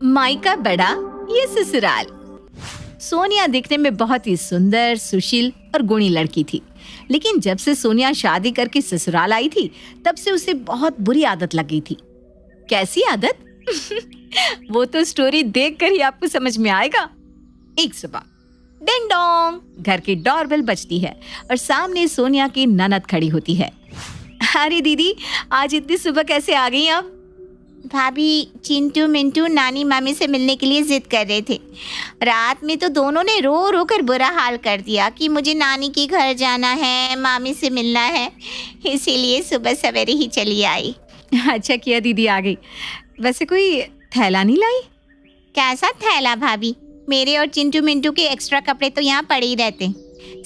मायका बड़ा ये ससुराल। सोनिया दिखने में बहुत ही सुंदर, सुशील और गुणी लड़की थी, लेकिन जब से सोनिया शादी करके ससुराल आई थी तब से उसे बहुत बुरी आदत लग गई थी। कैसी आदत? वो तो स्टोरी देखकर ही आपको समझ में आएगा। एक सुबह डिंग डोंग घर की डोरबेल बजती है और सामने सोनिया की ननद खड़ी होती है। अरे दीदी, आज इतनी सुबह कैसे आ गई आप? भाभी, चिंटू मिंटू नानी मामी से मिलने के लिए जिद कर रहे थे। रात में तो दोनों ने रो रो कर बुरा हाल कर दिया कि मुझे नानी के घर जाना है, मामी से मिलना है, इसीलिए सुबह सवेरे ही चली आई। अच्छा किया दीदी आ गई। वैसे कोई थैला नहीं लाई? कैसा थैला भाभी, मेरे और चिंटू मिंटू के एक्स्ट्रा कपड़े तो यहाँ पड़े ही रहते।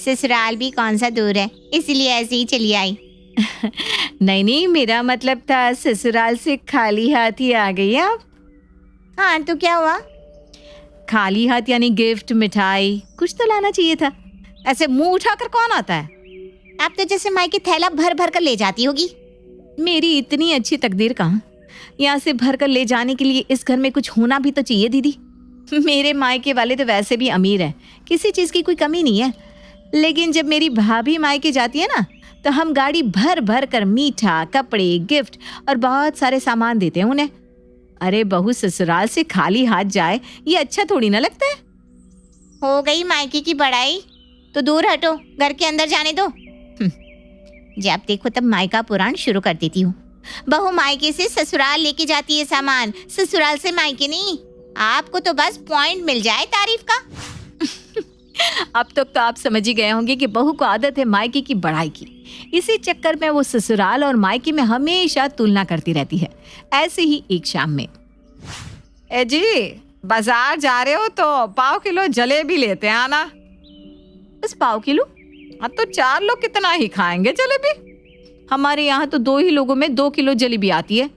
ससुराल भी कौन सा दूर है, इसीलिए ऐसे ही चली आई। नहीं, मेरा मतलब था ससुराल से खाली हाथ ही आ गई आप। हाँ तो क्या हुआ? खाली हाथ यानी गिफ्ट, मिठाई कुछ तो लाना चाहिए था। ऐसे मुंह उठाकर कौन आता है? आप तो जैसे मायके थैला भर भर कर ले जाती होगी। मेरी इतनी अच्छी तकदीर कहाँ, यहाँ से भर कर ले जाने के लिए इस घर में कुछ होना भी तो चाहिए दीदी। मेरे मायके वाले तो वैसे भी अमीर हैं, किसी चीज़ की कोई कमी नहीं है, लेकिन जब मेरी भाभी मायके जाती है ना तो हम गाड़ी भर भर कर मीठा, कपड़े, गिफ्ट और बहुत सारे सामान देते हैं उन्हें। अरे बहू ससुराल से खाली हाथ जाए ये अच्छा थोड़ी ना लगता है। हो गई मायके की बड़ाई, तो दूर हटो, घर के अंदर जाने दो। जब देखो तब मायका पुराण शुरू कर देती हूँ। बहू मायके से ससुराल लेके जाती है सामान, ससुराल से मायके नहीं। आपको तो बस पॉइंट मिल जाए तारीफ का। अब तक तो आप समझ ही गए होंगे कि बहू को आदत है मायके की बड़ाई की। इसी चक्कर में वो ससुराल और मायके में हमेशा तुलना करती रहती है। ऐसे ही एक शाम में, ए जी बाजार जा रहे हो तो पाव किलो जलेबी लेते हैं आना। बस पाव किलो? हाँ तो 4 लोग कितना ही खाएंगे जलेबी। हमारे यहाँ तो 2 ही लोगों में 2 किलो जलेबी आती है।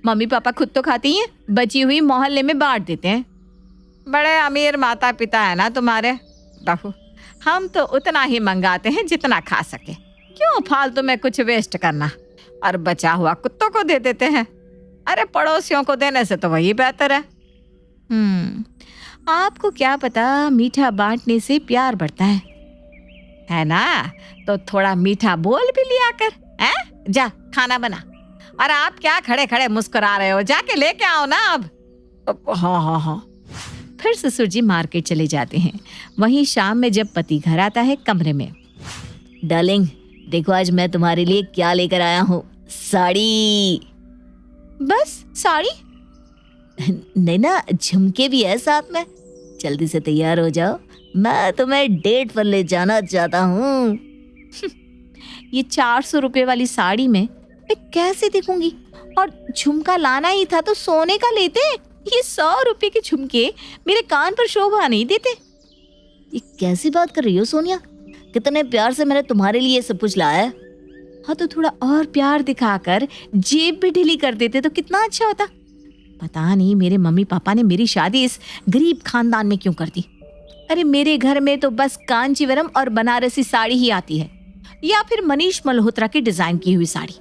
मम्मी पापा खुद तो खाती हैं, बची हुई मोहल्ले में बांट देते हैं। बड़े अमीर माता पिता है ना तुम्हारे बहू, हम तो उतना ही मंगाते हैं जितना खा सके। क्यों फालतू में कुछ वेस्ट करना, और बचा हुआ कुत्तों को दे देते हैं। अरे पड़ोसियों को देने से तो वही बेहतर है। आपको क्या पता, मीठा बांटने से प्यार बढ़ता है ना? तो थोड़ा मीठा बोल भी लिया कर। हैं? जा खाना बना। और आप क्या खड़े खड़े मुस्कुरा रहे हो, जाके लेके आओ ना अब। हाँ। फिर ससुर जी मार्केट चले जाते हैं। वहीं शाम में जब पति घर आता है कमरे में, डार्लिंग देखो आज मैं तुम्हारे लिए क्या लेकर आया हूँ, साड़ी। बस साड़ी? नहीं ना, झुमके भी है साथ में। जल्दी से तैयार हो जाओ, मैं तुम्हें डेट पर ले जाना चाहता हूँ। ये 400 रुपए वाली साड़ी में मैं कैसे दिखूंगी? और झुमका लाना ही था तो सोने का लेते। ये 100 रुपए के झुमके मेरे कान पर शोभा नहीं देते। ये कैसी बात कर रही हो सोनिया? कितने प्यार से मैंने तुम्हारे लिए सब कुछ लाया है। हाँ तो थोड़ा और प्यार दिखाकर जेब भी ढीली कर देते तो कितना अच्छा होता। पता नहीं मेरे मम्मी पापा ने मेरी शादी इस गरीब खानदान में क्यों कर दी। अरे मेरे घर में तो बस कांचीवरम और बनारसी साड़ी ही आती है, या फिर मनीष मल्होत्रा की डिजाइन की हुई साड़ी।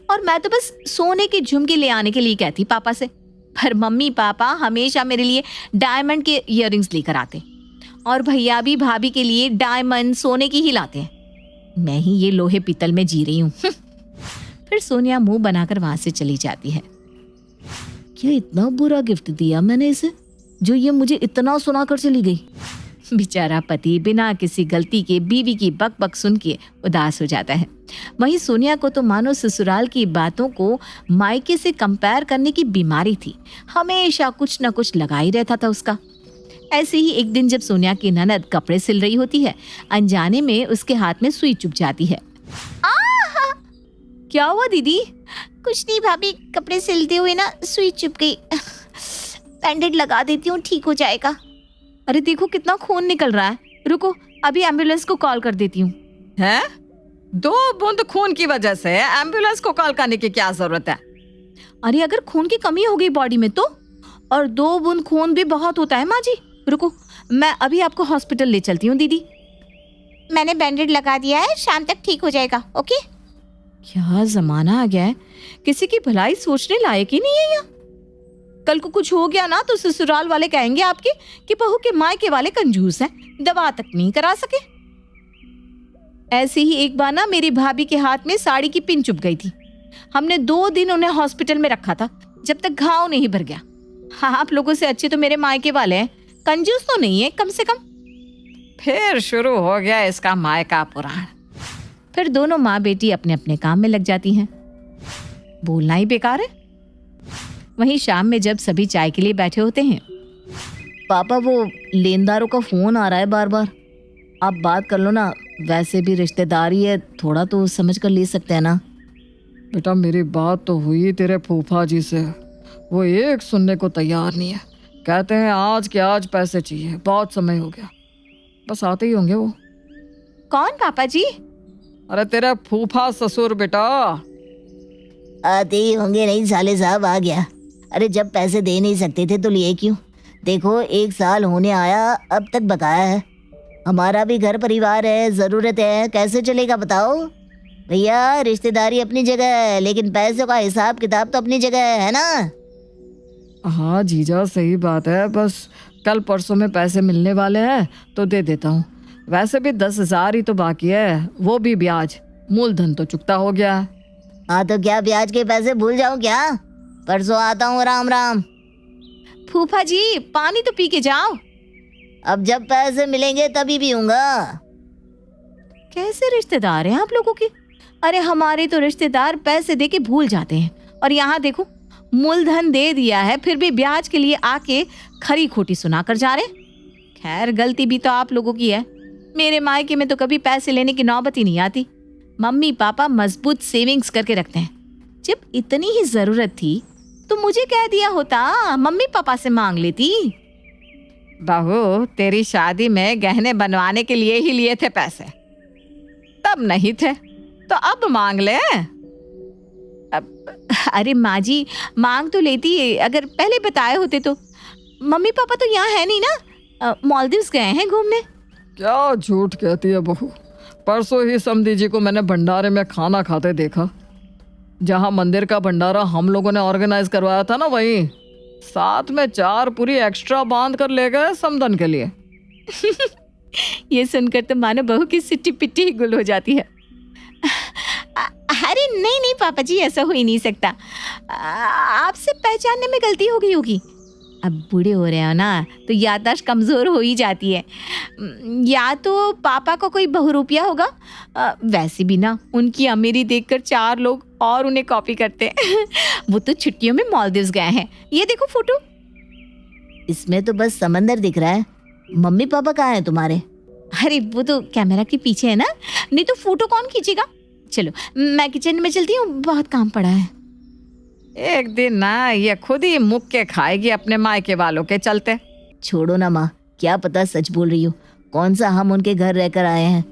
और मैं तो बस सोने के झुमके ले आने के लिए कहती पापा से, पर मम्मी पापा हमेशा मेरे लिए डायमंड के इयररिंग्स लेकर आते, और भैया भी भाभी के लिए डायमंड सोने की ही लाते हैं। मैं ही ये लोहे पीतल में जी रही हूँ। फिर सोनिया मुंह बनाकर वहां से चली जाती है। क्या इतना बुरा गिफ्ट दिया मैंने इसे, जो ये मुझे इतना सुनाकर चली गई। बेचारा पति बिना किसी गलती के बीवी की बक बक सुन के उदास हो जाता है। वहीं सोनिया को तो मानो ससुराल की बातों को मायके से कंपेयर करने की बीमारी थी। हमेशा कुछ न कुछ लगा ही रहता था उसका। ऐसे ही एक दिन जब सोनिया की ननद कपड़े सिल रही होती है, अनजाने में उसके हाथ में सुई चुभ जाती है। क्या हुआ दीदी? कुछ नहीं भाभी, कपड़े सिलते हुए ना सुई चुभ गई। बैंडेड लगा देती हूँ, ठीक हो जाएगा। अरे देखो कितना खून निकल रहा है, रुको अभी एम्बुलेंस को कॉल कर देती हूँ। हैं? 2 बूंद खून की वजह से एम्बुलेंस को कॉल करने की क्या जरूरत है? अरे अगर खून की कमी हो गई बॉडी में तो, और 2 बूंद खून भी बहुत होता है माँ जी। रुको मैं अभी आपको हॉस्पिटल ले चलती हूँ दीदी। मैंने बैंडेड लगा दिया है, शाम तक ठीक हो जाएगा। ओके? क्या जमाना आ गया है, किसी की भलाई सोचने लायक ही नहीं है यहाँ। कल को कुछ हो गया ना तो ससुराल वाले कहेंगे आपके कि बहू के मायके वाले कंजूस हैं, दवा तक नहीं करा सके। ऐसे ही एक बार ना मेरी भाभी के हाथ में साड़ी की पिन चुभ गई थी। हमने 2 दिन उन्हें हॉस्पिटल में रखा था जब तक घाव नहीं भर गया। हाँ, आप लोगों से अच्छे तो मेरे मायके वाले हैं, कंजूस तो नहीं है कम से कम। फिर शुरू हो गया इसका मायका पुराण। फिर दोनों माँ बेटी अपने अपने काम में लग जाती हैं। बोलना ही बेकार है। वहीं शाम में जब सभी चाय के लिए बैठे होते हैं, पापा वो लेनदारों का फोन आ रहा है बार बार, आप बात कर लो ना, वैसे भी रिश्तेदारी है, थोड़ा तो समझ कर ले सकते हैं ना। बेटा मेरी बात तो हुई तेरे फूफा जी से, वो एक सुनने को तैयार नहीं है। कहते हैं आज के आज पैसे चाहिए, बहुत समय हो गया। बस आते ही होंगे वो। कौन पापा जी? अरे तेरे फूफा ससुर बेटा। आते ही होंगे नहीं साले साहब, आ गया। अरे जब पैसे दे नहीं सकते थे तो लिए क्यों? देखो 1 साल होने आया, अब तक बकाया है। हमारा भी घर परिवार है, ज़रूरत है, कैसे चलेगा बताओ? भैया रिश्तेदारी अपनी जगह है, लेकिन पैसों का हिसाब किताब तो अपनी जगह है ना। हाँ जीजा सही बात है, बस कल परसों में पैसे मिलने वाले हैं तो दे देता हूँ। वैसे भी 10,000 ही तो बाकी है, वो भी ब्याज, मूलधन तो चुकता हो गया है। हाँ तो क्या ब्याज के पैसे भूल जाऊं क्या? परसों आता हूँ, राम राम। फूफा जी पानी तो पी के जाओ। अब जब पैसे मिलेंगे तभी पीऊंगा। कैसे रिश्तेदार हैं आप लोगों के? अरे हमारे तो रिश्तेदार पैसे दे के भूल जाते हैं, और यहाँ देखो मूलधन दे दिया है फिर भी ब्याज के लिए आके खरी खोटी सुना कर जा रहे। खैर गलती भी तो आप लोगों की है। मेरे मायके में तो कभी पैसे लेने की नौबत ही नहीं आती। मम्मी पापा मजबूत सेविंग्स करके रखते हैं। जब इतनी ही जरूरत थी तो मुझे कह दिया होता, मम्मी पापा से मांग लेती। बहू तेरी शादी में गहने बनवाने के लिए ही लिए थे पैसे, तब नहीं थे तो अब मांग ले। अरे माँ जी मांग तो लेती अगर पहले बताए होते तो। मम्मी पापा तो यहाँ है नहीं ना, मालदीव्स गए हैं घूमने। क्या झूठ कहती है बहू। परसों ही समधी जी को मैंने भंडारे में खाना खाते देखा। जहाँ मंदिर का भंडारा हम लोगों ने ऑर्गेनाइज करवाया था ना, वहीं साथ में 4 पूरी एक्स्ट्रा बांध कर ले गए समधन के लिए। ये सुनकर तो मानो बहू की सिट्टी पिट्टी ही गुल हो जाती है। अरे नहीं नहीं पापा जी, ऐसा हो ही नहीं सकता। आपसे पहचानने में गलती हो गई होगी। अब बूढ़े हो रहे हो ना तो याददाश्त कमज़ोर हो ही जाती है। या तो पापा को कोई बहुरूपिया होगा। वैसे भी ना उनकी अमीरी देखकर 4 लोग और उन्हें कॉपी करते हैं। वो तो छुट्टियों में मालदीव्स गए हैं। ये देखो फोटो। इसमें तो बस समंदर दिख रहा है। मम्मी पापा कहाँ हैं तुम्हारे? अरे वो तो कैमरा के पीछे है ना, नहीं तो फोटो कौन खींचेगा। चलो मैं किचन में चलती हूँ, बहुत काम पड़ा है। एक दिन ना ये खुद ही मुक्के के खाएगी अपने मायके वालों के चलते। छोड़ो ना माँ, क्या पता सच बोल रही हो। कौन सा हम उनके घर रहकर आए हैं।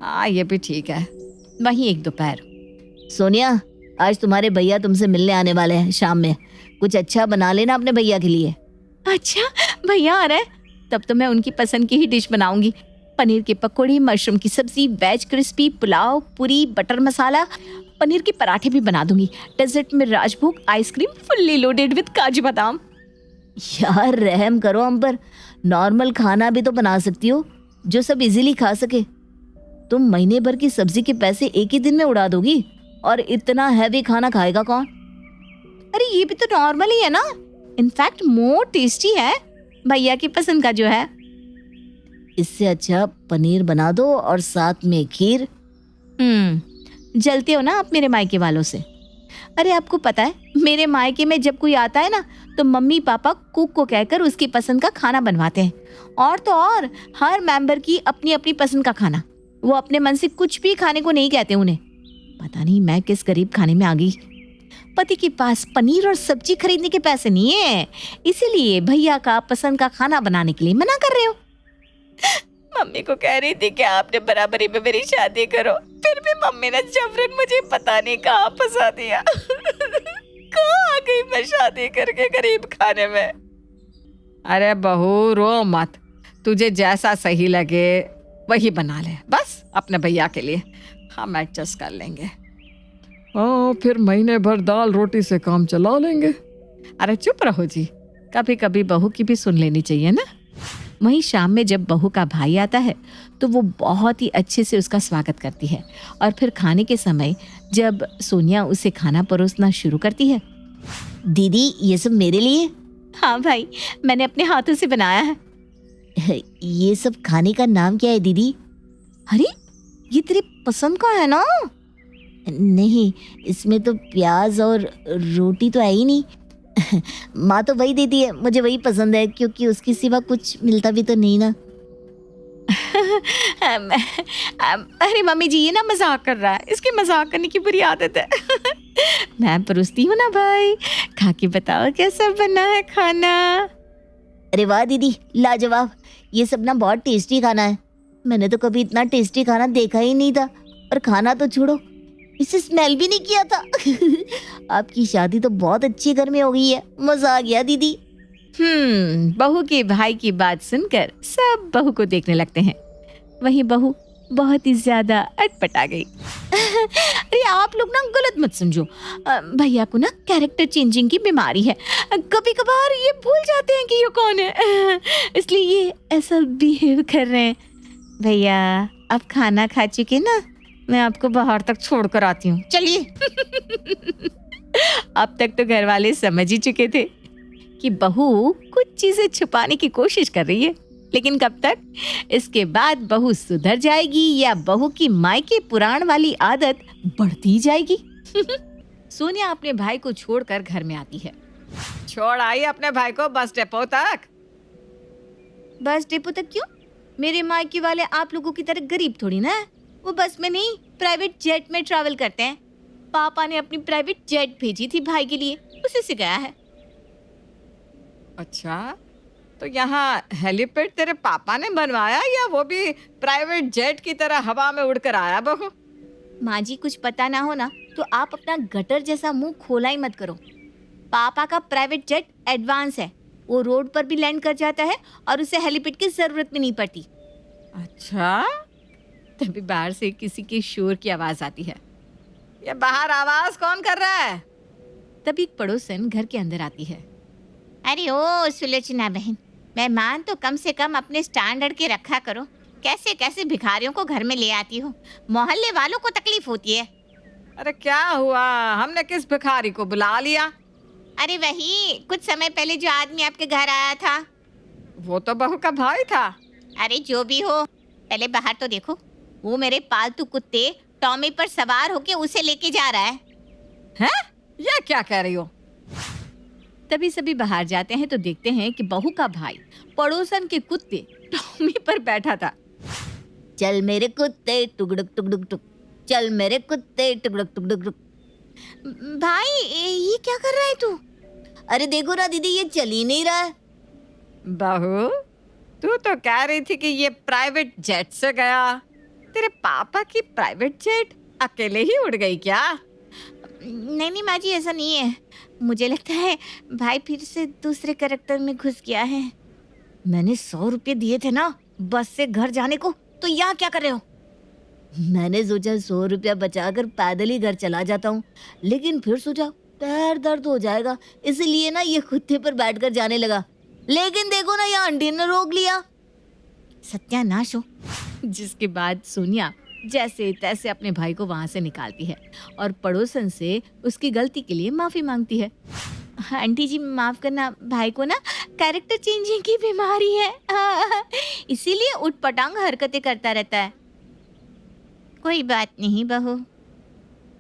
हाँ ये भी ठीक है। वहीं एक दोपहर। सोनिया आज तुम्हारे भैया तुमसे मिलने आने वाले हैं शाम में, कुछ अच्छा बना लेना अपने भैया के लिए। अच्छा भैया आ रहे हैं, तब तो मैं उनकी पसंद की ही डिश बनाऊंगी। पनीर की पकौड़ी, मशरूम की सब्जी, वेज क्रिस्पी, पुलाव, पूरी, बटर मसाला, पनीर के पराठे भी बना दूंगी। डेजर्ट में राजभोग, आइसक्रीम फुल्ली लोडेड विद काजू बादाम। यार रहम करो हम पर, नॉर्मल खाना भी तो बना सकती हो जो सब इजीली खा सके। तुम महीने भर की सब्जी के पैसे एक ही दिन में उड़ा दोगी, और इतना हैवी खाना खाएगा कौन? अरे ये भी तो नॉर्मल ही है ना, इनफैक्ट मोर टेस्टी है भैया की पसंद का जो है। इससे अच्छा पनीर बना दो और साथ में खीर। जलते हो ना आप मेरे मायके वालों से। अरे आपको पता है मेरे मायके में जब कोई आता है ना तो मम्मी पापा कुक को कहकर उसकी पसंद का खाना बनवाते हैं। और तो और हर मेंबर की अपनी अपनी पसंद का खाना। वो अपने मन से कुछ भी खाने को नहीं कहते उन्हें। पता नहीं मैं किस गरीब खाने में आ गई। पति के पास पनीर और सब्जी खरीदने के पैसे नहीं है, इसीलिए भैया का पसंद का खाना बनाने के लिए मना कर रहे हो। मम्मी को कह रही थी कि आपने बराबरी में मेरी शादी करो, फिर भी मम्मी ने जबरन मुझे पता नहीं कहाँ फंसा दिया। कहाँ आ गई मैं शादी करके गरीब खाने में। अरे बहू रो मत, तुझे जैसा सही लगे वही बना ले बस अपने भैया के लिए। हम एडजस्ट कर लेंगे। हाँ फिर महीने भर दाल रोटी से काम चला लेंगे। अरे चुप रहो जी, कभी कभी बहू की भी सुन लेनी चाहिए ना। वहीं शाम में जब बहू का भाई आता है तो वो बहुत ही अच्छे से उसका स्वागत करती है। और फिर खाने के समय जब सोनिया उसे खाना परोसना शुरू करती है। दीदी ये सब मेरे लिए? हाँ भाई, मैंने अपने हाथों से बनाया है। ये सब खाने का नाम क्या है दीदी? अरे ये तेरी पसंद का है ना? नहीं, इसमें तो प्याज और रोटी तो है ही नहीं। माँ तो वही देती है, मुझे वही पसंद है, क्योंकि उसके सिवा कुछ मिलता भी तो नहीं ना। अरे मम्मी जी, ये ना मजाक कर रहा है, इसकी मजाक करने की बुरी आदत है। मैं परोसती हूँ ना भाई, खा के बताओ कैसा बना है खाना। अरे वाह दीदी, लाजवाब। ये सब ना बहुत टेस्टी खाना है। मैंने तो कभी इतना टेस्टी खाना देखा ही नहीं था। और खाना तो छोड़ो, इसे स्मेल भी नहीं किया था। आपकी शादी तो बहुत अच्छी घर में हो गई है, मजा आ गया दीदी। बहू के भाई की बात सुनकर सब बहू को देखने लगते हैं। वहीं बहू बहुत ही ज्यादा अटपटा गई। अरे आप लोग ना गलत मत समझो, भैया को ना कैरेक्टर चेंजिंग की बीमारी है। कभी कभार ये भूल जाते हैं कि ये कौन है, इसलिए ये ऐसा बिहेव कर रहे हैं। भैया अब खाना खा चुके ना, मैं आपको बाहर तक छोड़ कर आती हूँ, चलिए। अब तक तो घर वाले समझ ही चुके थे कि बहू कुछ चीजें छुपाने की कोशिश कर रही है, लेकिन कब तक? इसके बाद बहू सुधर जाएगी या बहू की मायके पुराण वाली आदत बढ़ती जाएगी? सोनिया अपने भाई को छोड़कर घर में आती है। छोड़ आई अपने भाई को बस डिपो तक। बस डिपो तक क्यों? मेरे मायके वाले आप लोगों की तरह गरीब थोड़ी ना है। वो बस में नहीं, प्राइवेट जेट में ट्रैवल करते हैं। पापा ने अपनी प्राइवेट जेट भेजी थी भाई के लिए, उसी से गया है। अच्छा, तो यहाँ हेलीपैड तेरे पापा ने बनवाया या वो भी प्राइवेट जेट की तरह हवा में उड़कर आया बहू? माँ जी, कुछ पता ना हो ना तो आप अपना गटर जैसा मुंह खोला ही मत करो। पापा का प्राइवेट जेट एडवांस है, वो रोड पर भी लैंड कर जाता है और उसे हेलीपैड की जरूरत भी नहीं पड़ती। अच्छा, तभी बाहर से किसी के शोर की आवाज आती है। ये बाहर आवाज कौन कर रहा है? तभी एक पड़ोसन घर के अंदर आती है। अरे ओ सुलोचना बहन, मेहमान तो कम से कम अपने स्टैंडर्ड के रखा करो। कैसे कैसे भिखारियों को घर में ले आती हो, मोहल्ले वालों को तकलीफ होती है। अरे क्या हुआ, हमने किस भिखारी को बुला लिया? अरे वही कुछ समय पहले जो आदमी आपके घर आया था। वो तो बहू का भाई था। अरे जो भी हो, पहले बाहर तो देखो। वो मेरे पालतू कुत्ते टॉमी पर सवार होके उसे लेके जा रहा है। हैं? ये क्या कह रही हो? तभी सभी बाहर जाते हैं तो देखते हैं कि बहू का भाई पड़ोसन के कुत्ते टॉमी पर बैठा था। चल मेरे कुत्ते टुकड़ुक टुकड़ुक टुक, चल मेरे कुत्ते टुकड़ुक टुकड़ुक टुक। भाई ये क्या कर रहा है तू? अरे देखो ना दीदी, ये चल ही नहीं रहा है। बहू, तू तो कह रही थी कि ये प्राइवेट जेट से गया। तेरे पापा की प्राइवेट जेट अकेले ही उड़ गई क्या? नहीं नहीं माँ जी, ऐसा नहीं है। मुझे लगता है भाई फिर से दूसरे कैरेक्टर में घुस गया है। मैंने 100 रुपये दिए थे ना बस से घर जाने को, तो यहाँ क्या कर रहे हो? मैंने सोचा 100 रुपया बचाकर पैदल ही घर चला जाता हूँ, लेकिन फिर सोचा पैर दर्द हो जाएगा, इसलिए ना ये कुत्ते पर बैठकर जाने लगा। लेकिन देखो ना, यहाँ आंटी ने रोक लिया। सत्यानाश हो। जिसके बाद सोनिया जैसे तैसे अपने भाई को वहां से निकालती है और पड़ोसन से उसकी गलती के लिए माफी मांगती है। आंटी जी माफ करना, भाई को ना कैरेक्टर चेंजिंग की बीमारी है, इसीलिए उठपटांग हरकतें करता रहता है। कोई बात नहीं बहू।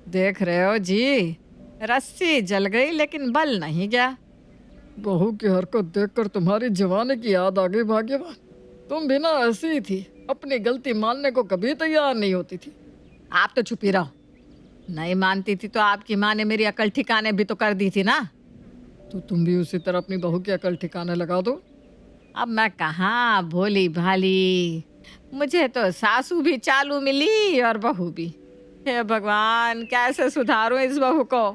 देख रहे हो जी, रस्सी जल गई लेकिन बल नहीं गया। बहू की हरकत देखकर तुम्हारी जवानी की याद आ गई भाग्यवान। तुम भी ना ऐसी ही थी, अपनी गलती मानने को कभी तैयार नहीं होती थी। आप तो चुप ही रहो। नहीं मानती थी तो आपकी माँ ने मेरी अकल ठिकाने भी तो कर दी थी ना। तो तुम भी उसी तरह अपनी बहू की अकल ठिकाने लगा दो। अब मैं कहाँ भोली भाली, मुझे तो सासू भी चालू मिली और बहू भी। हे भगवान, कैसे सुधारूं इस बहू को?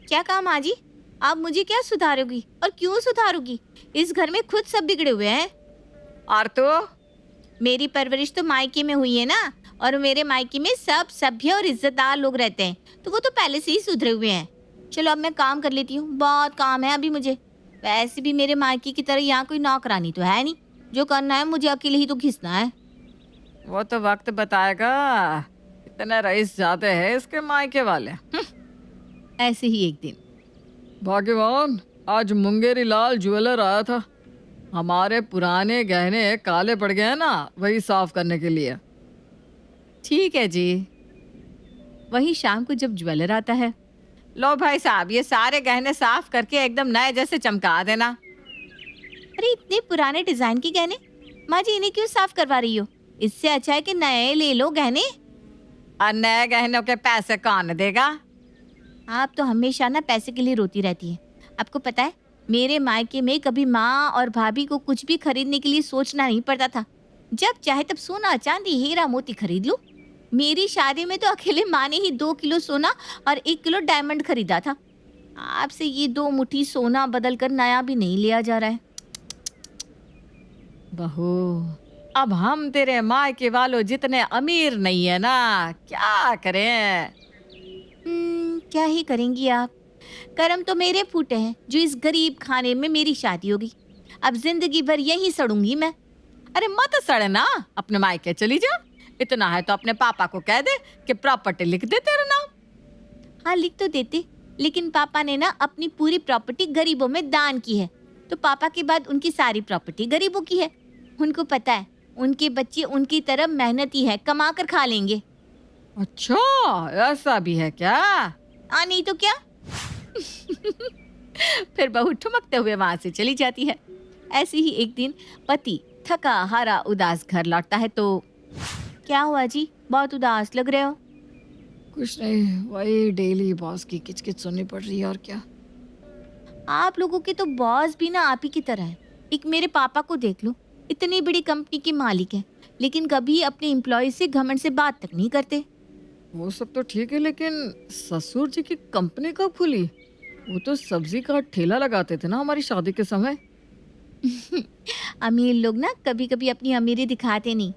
क्या कहा माँ जी? आप मुझे क्या सुधारोगी और क्यों सुधारोगी? इस घर में खुद सब बिगड़े हुए हैं। और तो मेरी परवरिश तो मायके में हुई है ना, और मेरे मायके में सब सभ्य और इज्जतदार लोग रहते हैं, तो वो तो पहले से ही सुधरे हुए हैं। चलो अब मैं काम कर लेती हूँ, बहुत काम है अभी मुझे। वैसे भी मेरे मायके की तरह यहाँ कोई नौकरानी तो है नहीं, जो करना है मुझे अकेले ही तो घिसना है। वो तो वक्त बताएगा। इतने रईस जाते हैं इसके मायके वाले। ऐसे ही एक दिन भाग्यवान, आज मुंगेरी लाल ज्वेलर आया था। हमारे पुराने गहने काले पड़ गए हैं ना, वही साफ करने के लिए। ठीक है जी। वही शाम को जब ज्वेलर आता है, लो भाई साहब ये सारे गहने साफ करके एकदम नए जैसे चमका देना। अरे इतने पुराने डिजाइन के गहने, माँ जी इन्हें क्यों साफ करवा रही हो? इससे अच्छा है कि नए ले लो गहने। और नए गहनों के पैसे कौन देगा? आप तो हमेशा ना पैसे के लिए रोती रहती है। आपको पता है मेरे मायके में कभी माँ और भाभी को कुछ भी खरीदने के लिए सोचना नहीं पड़ता था। जब चाहे तब सोना चांदी हीरा मोती खरीद लो। मेरी शादी में तो अकेले माँ ने ही 2 किलो सोना और 1 किलो डायमंड खरीदा था। आपसे ये 2 मुट्ठी सोना बदल कर नया भी नहीं लिया जा रहा है। बहू, अब हम तेरे मायके वालों जितने अमीर नहीं है ना, क्या करें? क्या ही करेंगी आप? कर्म तो मेरे फूटे हैं जो इस गरीब खाने में मेरी शादी होगी। अब जिंदगी भर यहीं सड़ूंगी मैं। अरे मत सड़ना, अपने मायके चली जा। इतना है तो अपने पापा को कह दे कि प्रॉपर्टी लिख दे तेरा नाम। हाँ लिख तो देते, लेकिन पापा ने ना अपनी पूरी प्रॉपर्टी गरीबों में दान की है, तो पापा के बाद उनकी सारी प्रॉपर्टी गरीबों की है। उनको पता है उनके बच्चे उनकी तरह मेहनती है, कमा कर खा लेंगे। अच्छा, ऐसा भी है क्या? नहीं तो क्या। फिर बहू ठुमकते हुए वहां से चली जाती है। ऐसे ही एक दिन पति थका हारा उदास घर लौटता है तो क्या हुआ जी, बहुत उदास लग रहे हो? कुछ नहीं, वही डेली बॉस की किचकिच सुननी पड़ रही है और क्या। आप लोगों के तो बॉस भी ना आप ही की तरह है। एक मेरे पापा को देख लो, इतनी बड़ी कंपनी के मालिक है, लेकिन कभी अपने एम्प्लॉय से घमंड से बात तक नहीं करते। वो सब तो ठीक है, लेकिन ससुर जी की कंपनी कब खुली? वो तो सब्जी का ठेला लगाते थे ना हमारी शादी के समय। अमीर लोग ना कभी कभी अपनी अमीरी दिखाते नहीं,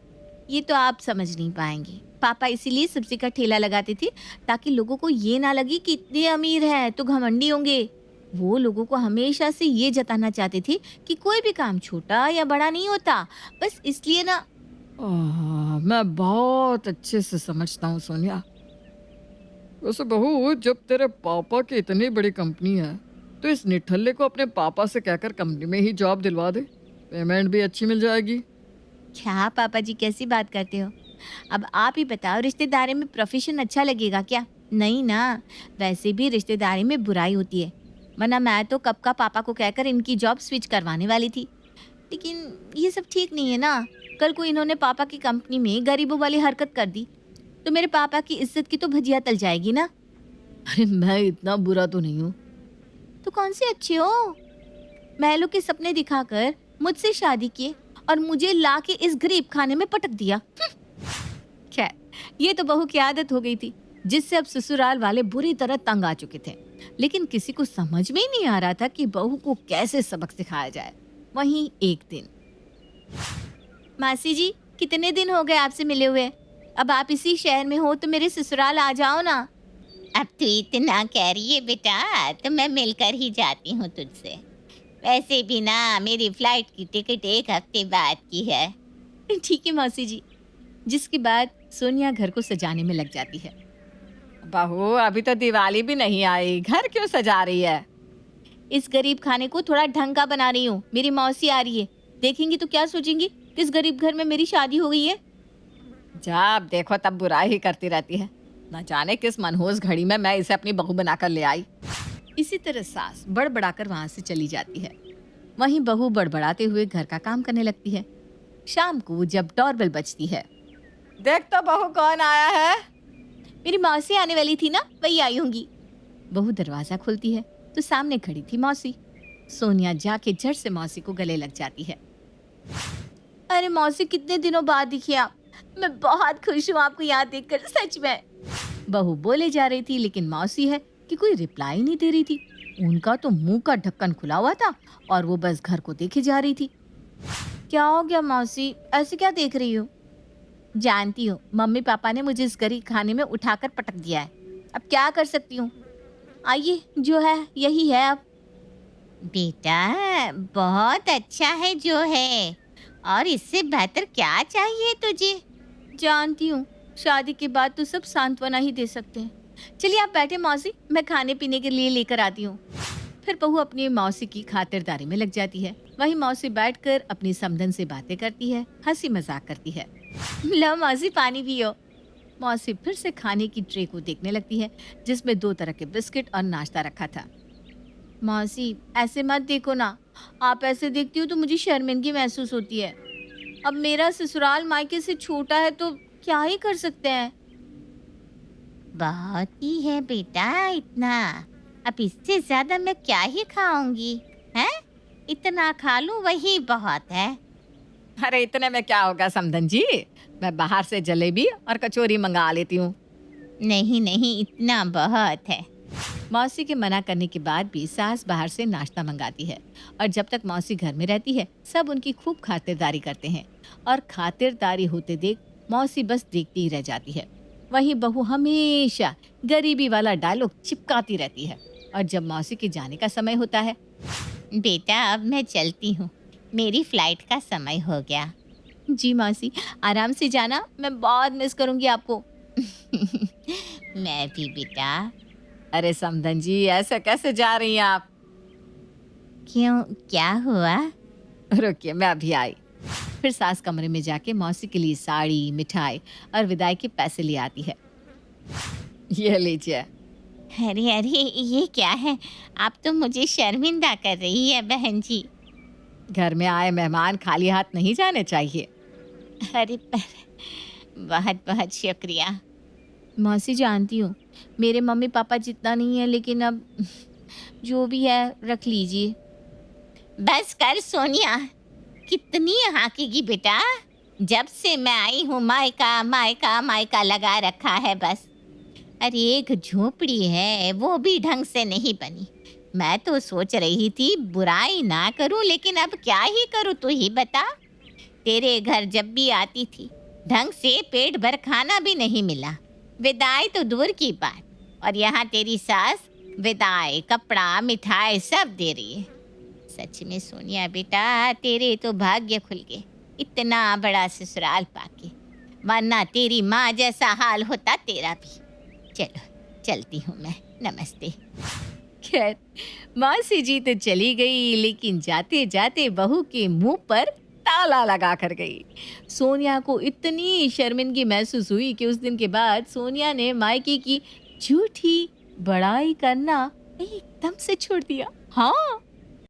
ये तो आप समझ नहीं पाएंगे। पापा इसीलिए सब्जी का ठेला लगाते थे ताकि लोगों को ये ना लगे कि इतने अमीर हैं तो घमंडी होंगे। वो लोगों को हमेशा से ये जताना चाहते थे कि कोई भी काम छोटा या बड़ा नहीं होता, बस इसलिए ना। मैं बहुत अच्छे से समझता हूँ सोनिया। वैसे बहू, जब तेरे पापा की इतनी बड़ी कंपनी है तो इस निठल्ले को अपने पापा से कहकर कंपनी में ही जॉब दिलवा दे, पेमेंट भी अच्छी मिल जाएगी। क्या पापा जी कैसी बात करते हो? अब आप ही बताओ, रिश्तेदारी में प्रोफेशन अच्छा लगेगा क्या? नहीं ना, वैसे भी रिश्तेदारी में बुराई होती है, वरना मैं तो कब का पापा को कहकर इनकी जॉब स्विच करवाने वाली थी। लेकिन ये सब ठीक नहीं है ना। कल को इन्होंने पापा की कंपनी में गरीबों वाली हरकत कर दी तो मेरे पापा की इज्जत की तो भजिया तल जाएगी ना। अरे मैं इतना बुरा तो नहीं हूँ। तो कौन से अच्छे हो? महलों के सपने दिखाकर मुझसे शादी किए और मुझे ला के इस गरीब खाने में पटक दिया। खैर, ये तो बहू की आदत हो गई थी, जिससे अब ससुराल वाले बुरी तरह तंग आ चुके थे। लेकिन किसी को समझ में ही नहीं आ रहा था कि बहू को कैसे सबक सिखाया जाए। वहीं एक दिन, मासी जी कितने दिन हो गए आपसे मिले हुए, अब आप इसी शहर में हो तो मेरे ससुराल आ जाओ ना। अब तू इतना कह रही है बेटा तो मैं मिलकर ही जाती हूँ तुझसे। वैसे भी ना मेरी फ्लाइट की टिकट 1 हफ्ते बाद की है। ठीक है मौसी जी। जिसके बाद सोनिया घर को सजाने में लग जाती है। बहू, अभी तो दिवाली भी नहीं आई, घर क्यों सजा रही है? इस गरीब खाने को थोड़ा ढंग का बना रही हूँ। मेरी मौसी आ रही है, देखेंगी तो क्या सोचेंगी, किस गरीब घर में मेरी शादी हो गई है। जब देखो तब बुराई ही करती रहती है। न जाने किस मनहूस घड़ी में मैं इसे अपनी बहू बनाकर ले आई। इसी तरह सास बड़बड़ाकर वहां से चली जाती है। वहीं बहू बड़बड़ाते हुए घर का काम करने लगती है। शाम को जब डोरबेल बजती है, देख तो बहू कौन आया है। मेरी मौसी आने वाली थी ना, वही आई होंगी। बहू दरवाजा खोलती है तो सामने खड़ी थी मौसी। सोनिया जाके झट से मौसी को गले लग जाती है। अरे मौसी, कितने दिनों बाद दिखी आप। मैं बहुत खुश हूँ आपको यहाँ देखकर, सच में। बहू बोले जा रही थी, लेकिन मौसी है कि कोई रिप्लाई नहीं दे रही थी। उनका तो मुंह का ढक्कन खुला हुआ था और वो बस घर को देखे जा रही थी। क्या हो गया मौसी, ऐसे क्या देख रही हो? जानती हो मम्मी पापा ने मुझे इस गरीब खाने में उठाकर पटक दिया है, अब क्या कर सकती हूँ। आइए, जो है यही है अब। बेटा बहुत अच्छा है जो है, और इससे बेहतर क्या चाहिए तुझे? जानती हूँ, शादी के बाद तो सब सांत्वना ही दे सकते हैं। चलिए आप बैठे मौसी, मैं खाने पीने के लिए लेकर आती हूँ। फिर बहू अपनी मौसी की खातिरदारी में लग जाती है। वहीं मौसी बैठकर अपनी समधन से बातें करती है, हंसी मजाक करती है। लो मौसी पानी पियो। मौसी फिर से खाने की ट्रे को देखने लगती है जिसमें 2 तरह के बिस्किट और नाश्ता रखा था। मौसी ऐसे मत देखो ना, आप ऐसे देखती हो तो मुझे शर्मिंदगी महसूस होती है। अब मेरा ससुराल मायके से छोटा है तो क्या ही कर सकते हैं। बहुत ही है बेटा इतना, अब इससे ज्यादा मैं क्या ही खाऊंगी, हैं? इतना खा लूं वही बहुत है। अरे इतने में क्या होगा समधन जी, मैं बाहर से जलेबी और कचौरी मंगा लेती हूँ। नहीं नहीं, इतना बहुत है। मौसी के मना करने के बाद भी सास बाहर से नाश्ता मंगाती है और जब तक मौसी घर में रहती है सब उनकी खूब खातिरदारी करते हैं और खातिरदारी होते देख मौसी बस देखती ही रह जाती है। वहीं बहू हमेशा गरीबी वाला डायलॉग चिपकाती रहती है और जब मौसी के जाने का समय होता है, बेटा अब मैं चलती हूँ, मेरी फ्लाइट का समय हो गया। जी मौसी, आराम से जाना, मैं बहुत मिस करूँगी आपको। मैं भी बेटा। अरे समधन जी ऐसे कैसे जा रही हैं आप? क्यों, क्या हुआ? रुकिए मैं अभी आई। फिर सास कमरे में जाके मौसी के लिए साड़ी, मिठाई और विदाई के पैसे ले आती है। ये लीजिए। अरे अरे, ये क्या है? आप तो मुझे शर्मिंदा कर रही है बहन जी। घर में आए मेहमान खाली हाथ नहीं जाने चाहिए। अरे पर बहुत बहुत शुक्रिया। मौसी जानती हूँ मेरे मम्मी पापा जितना नहीं है, लेकिन अब जो भी है रख लीजिए। बस कर सोनिया, कितनी हाकेगी बेटा? जब से मैं आई हूँ मायका मायका मायका लगा रखा है बस। अरे एक झोपड़ी है वो भी ढंग से नहीं बनी। मैं तो सोच रही थी बुराई ना करूं, लेकिन अब क्या ही करूं तू ही बता। तेरे घर जब भी आती थी ढंग से पेट भर खाना भी नहीं मिला, विदाई तो दूर की बात, और यहाँ तेरी सास विदाई, कपड़ा, मिठाई सब दे रही है। सच में सोनिया बेटा, तेरे तो भाग्य खुल गए इतना बड़ा ससुराल पाके, वरना तेरी माँ जैसा हाल होता तेरा भी। चलो चलती हूँ मैं, नमस्ते। खैर मौसी जी तो चली गई, लेकिन जाते जाते बहू के मुंह पर ताला लगा कर गई। सोनिया को इतनी शर्मिंदगी महसूस हुई कि उस दिन के बाद सोनिया ने मायके की झूठी बड़ाई करना एकदम से छोड़ दिया। हाँ,